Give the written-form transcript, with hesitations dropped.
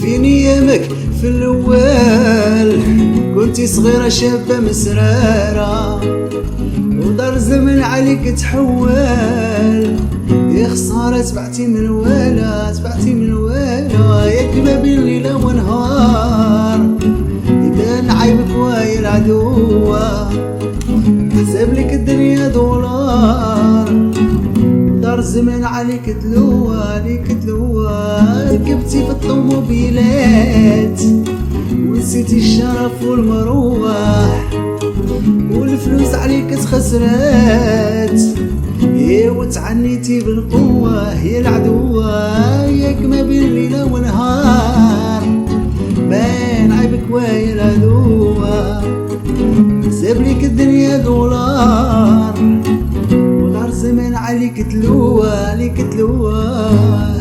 فين ايامك في الاول كنتي صغيرة شابة مسرارة، ودار زمن عليك تحول. يا خسارة تبعتي من الوالا، تبعتي من الوالا، ياك ما بين ليلة ونهار يبان عيبك ويا العدوة. حسب لك الدنيا دولار، دار زمان عليك تلوى، عليك تلوى. ركبتي في الطوموبيلات ونسيتي الشرف والمروح، والفلوس عليك تخسرات. يا وتعنيتي بالقوة يا العدوة، ياك ما بين ليلة ونهار بان عيبك ويا العدوة. سابلك الدنيا دولار، ودار زمان عليك تلوى، عليك تلوى.